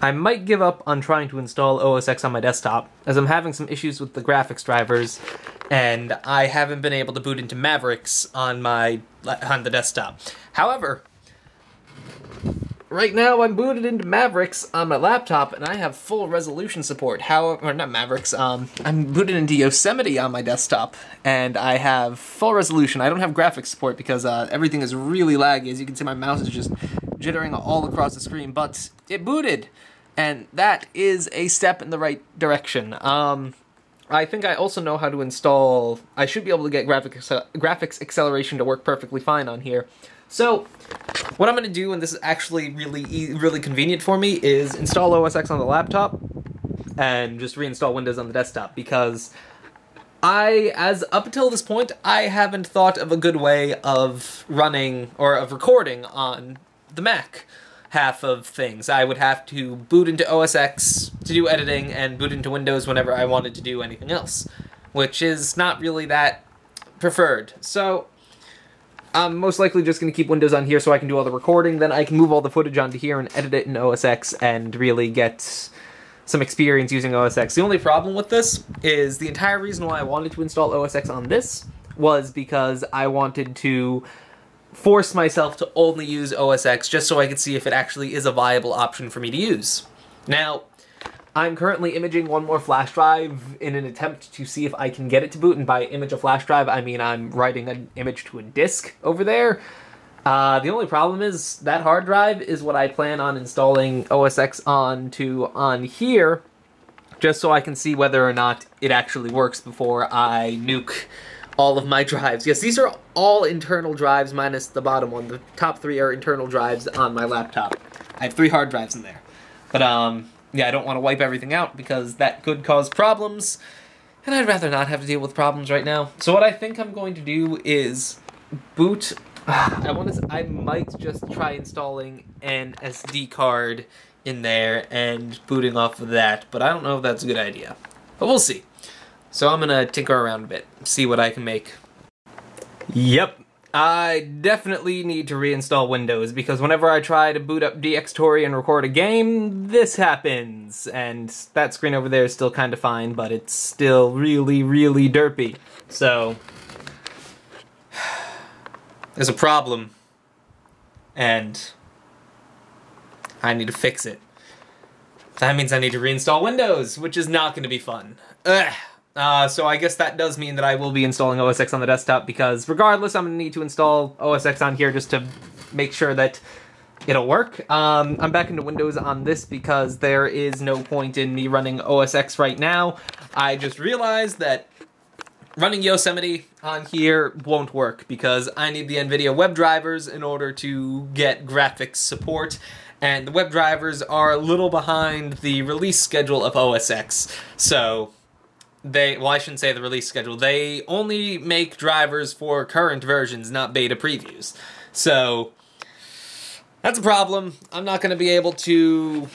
I might give up on trying to install OS X on my desktop, as I'm having some issues with the graphics drivers, and I haven't been able to boot into Mavericks on the desktop. However, right now I'm booted into Mavericks on my laptop, and I have full resolution support. However, not Mavericks, I'm booted into Yosemite on my desktop, and I have full resolution. I don't have graphics support because everything is really laggy. As you can see, my mouse is just jittering all across the screen, but it booted, and that is a step in the right direction. I think I also know how to install... I should be able to get graphics acceleration to work perfectly fine on here. So, what I'm going to do, and this is actually really convenient for me, is install OS X on the laptop and just reinstall Windows on the desktop, because up until this point, I haven't thought of a good way of running, or of recording on the Mac half of things. I would have to boot into OS X to do editing and boot into Windows whenever I wanted to do anything else, which is not really that preferred. So I'm most likely just going to keep Windows on here so I can do all the recording, then I can move all the footage onto here and edit it in OS X and really get some experience using OS X. The only problem with this is the entire reason why I wanted to install OS X on this was because I wanted to force myself to only use OS X just so I could see if it actually is a viable option for me to use. Now, I'm currently imaging one more flash drive in an attempt to see if I can get it to boot, and by image a flash drive, I mean I'm writing an image to a disk over there. The only problem is that hard drive is what I plan on installing OS X on here, just so I can see whether or not it actually works before I nuke all of my drives. Yes, these are all internal drives minus the bottom one. The top three are internal drives on my laptop. I have 3 hard drives in there. But, yeah, I don't want to wipe everything out because that could cause problems, and I'd rather not have to deal with problems right now. So what I think I'm going to do is boot... I might just try installing an SD card in there and booting off of that, but I don't know if that's a good idea. But we'll see. So I'm gonna tinker around a bit, see what I can make. Yep, I definitely need to reinstall Windows, because whenever I try to boot up DxTory and record a game, this happens. And that screen over there is still kind of fine, but it's still really derpy. So there's a problem, and I need to fix it. That means I need to reinstall Windows, which is not going to be fun. Ugh. So I guess that does mean that I will be installing OS X on the desktop, because regardless, I'm going to need to install OS X on here just to make sure that it'll work. I'm back into Windows on this because there is no point in me running OS X right now. I just realized that running Yosemite on here won't work because I need the NVIDIA web drivers in order to get graphics support, and the web drivers are a little behind the release schedule of OS X. So well, I shouldn't say the release schedule. They only make drivers for current versions, not beta previews. So that's a problem. I'm not going to be able to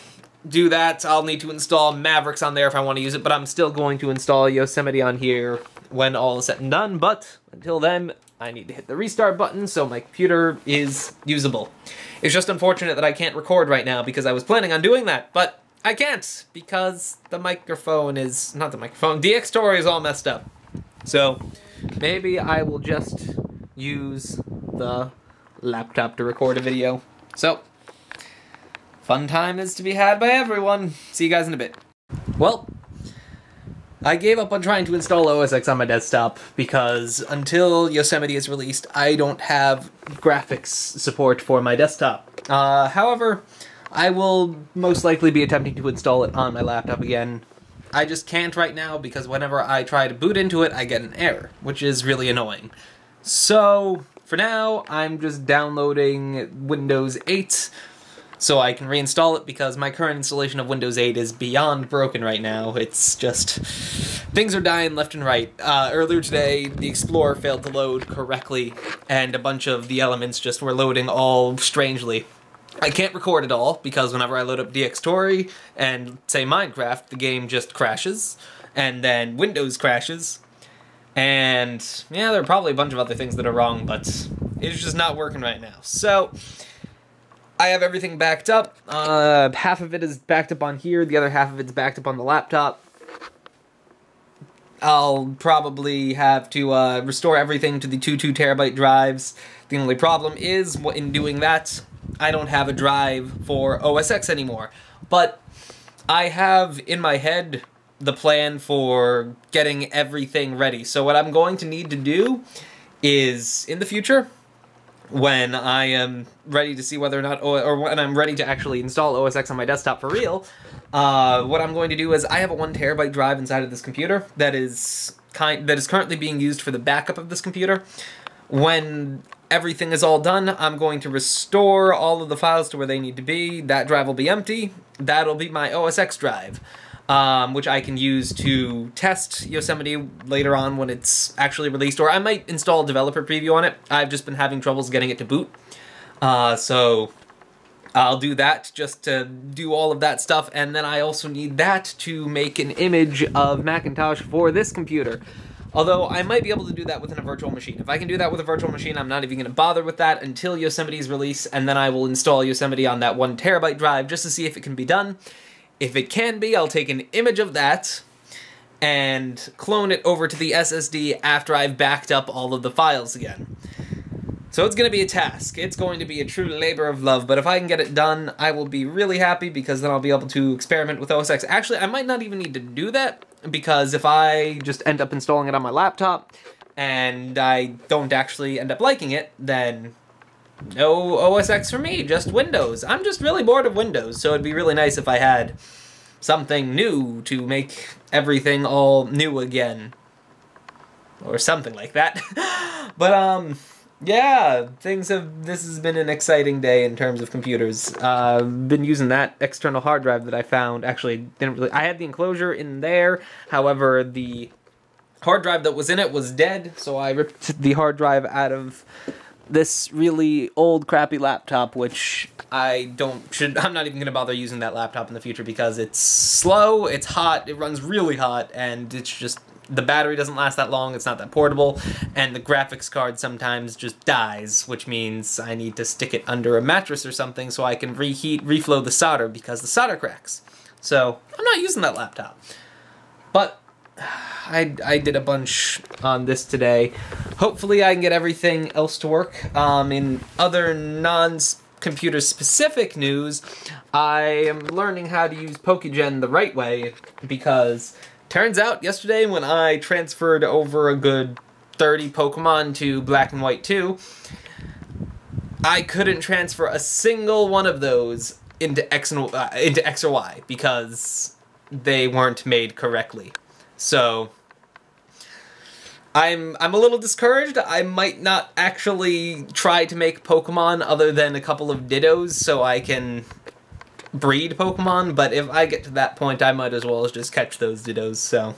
do that. I'll need to install Mavericks on there if I want to use it, but I'm still going to install Yosemite on here when all is said and done. But until then, I need to hit the restart button so my computer is usable. It's just unfortunate that I can't record right now because I was planning on doing that, but I can't because the microphone is... not the microphone, DxTory is all messed up. So maybe I will just use the laptop to record a video. So, fun time is to be had by everyone. See you guys in a bit. Well, I gave up on trying to install OS X on my desktop because until Yosemite is released, I don't have graphics support for my desktop. However, I will most likely be attempting to install it on my laptop again. I just can't right now because whenever I try to boot into it, I get an error, which is really annoying. So, for now, I'm just downloading Windows 8 so I can reinstall it because my current installation of Windows 8 is beyond broken right now. It's just... things are dying left and right. Earlier today, the Explorer failed to load correctly, and a bunch of the elements just were loading all strangely. I can't record at all, because whenever I load up DxTory and, say, Minecraft, the game just crashes, and then Windows crashes, and, yeah, there are probably a bunch of other things that are wrong, but it's just not working right now. So, I have everything backed up. Half of it is backed up on here, the other half of it's backed up on the laptop. I'll probably have to restore everything to the 2 terabyte drives. The only problem is, in doing that, I don't have a drive for OS X anymore. But I have in my head the plan for getting everything ready. So what I'm going to need to do is, in the future, when I am ready to see whether or not, or when I'm ready to actually install OS X on my desktop for real, what I'm going to do is I have a 1 terabyte drive inside of this computer that is currently being used for the backup of this computer. When everything is all done, I'm going to restore all of the files to where they need to be. That drive will be empty. That'll be my OS X drive, which I can use to test Yosemite later on when it's actually released, or I might install a developer preview on it. I've just been having troubles getting it to boot, so I'll do that just to do all of that stuff, and then I also need that to make an image of Macintosh for this computer. Although, I might be able to do that within a virtual machine. If I can do that with a virtual machine, I'm not even going to bother with that until Yosemite's release, and then I will install Yosemite on that 1 terabyte drive just to see if it can be done. If it can be, I'll take an image of that and clone it over to the SSD after I've backed up all of the files again. So it's going to be a task. It's going to be a true labor of love, but if I can get it done, I will be really happy because then I'll be able to experiment with OS X. Actually, I might not even need to do that because if I just end up installing it on my laptop and I don't actually end up liking it, then no OS X for me, just Windows. I'm just really bored of Windows, so it'd be really nice if I had something new to make everything all new again. Or something like that. But, yeah, this has been an exciting day in terms of computers. Been using that external hard drive that I found. Actually, I had the enclosure in there, however, the hard drive that was in it was dead, so I ripped the hard drive out of this really old, crappy laptop, which I'm not even going to bother using that laptop in the future because it's slow, it's hot, it runs really hot, and it's just, the battery doesn't last that long, it's not that portable, and the graphics card sometimes just dies, which means I need to stick it under a mattress or something so I can reflow the solder because the solder cracks. So, I'm not using that laptop. But I did a bunch on this today. Hopefully I can get everything else to work. In other non-computer specific news, I am learning how to use Pokégen the right way because turns out yesterday when I transferred over a good 30 Pokemon to Black and White 2, I couldn't transfer a single one of those into X or Y because they weren't made correctly. So I'm a little discouraged. I might not actually try to make Pokemon other than a couple of Dittos so I can breed Pokemon, but if I get to that point, I might as well just catch those Dittos, so.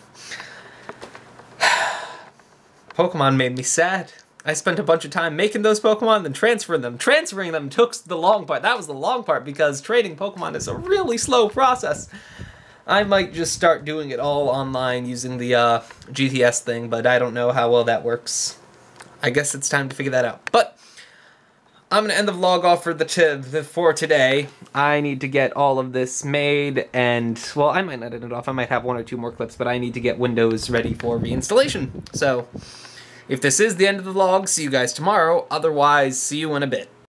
Pokemon made me sad. I spent a bunch of time making those Pokemon, then transferring them. Transferring them took the long part. That was the long part because trading Pokemon is a really slow process. I might just start doing it all online using the GTS thing, but I don't know how well that works. I guess it's time to figure that out. But I'm going to end the vlog off for today. I need to get all of this made, and, well, I might not end it off. I might have 1 or 2 more clips, but I need to get Windows ready for reinstallation. So, if this is the end of the vlog, see you guys tomorrow. Otherwise, see you in a bit.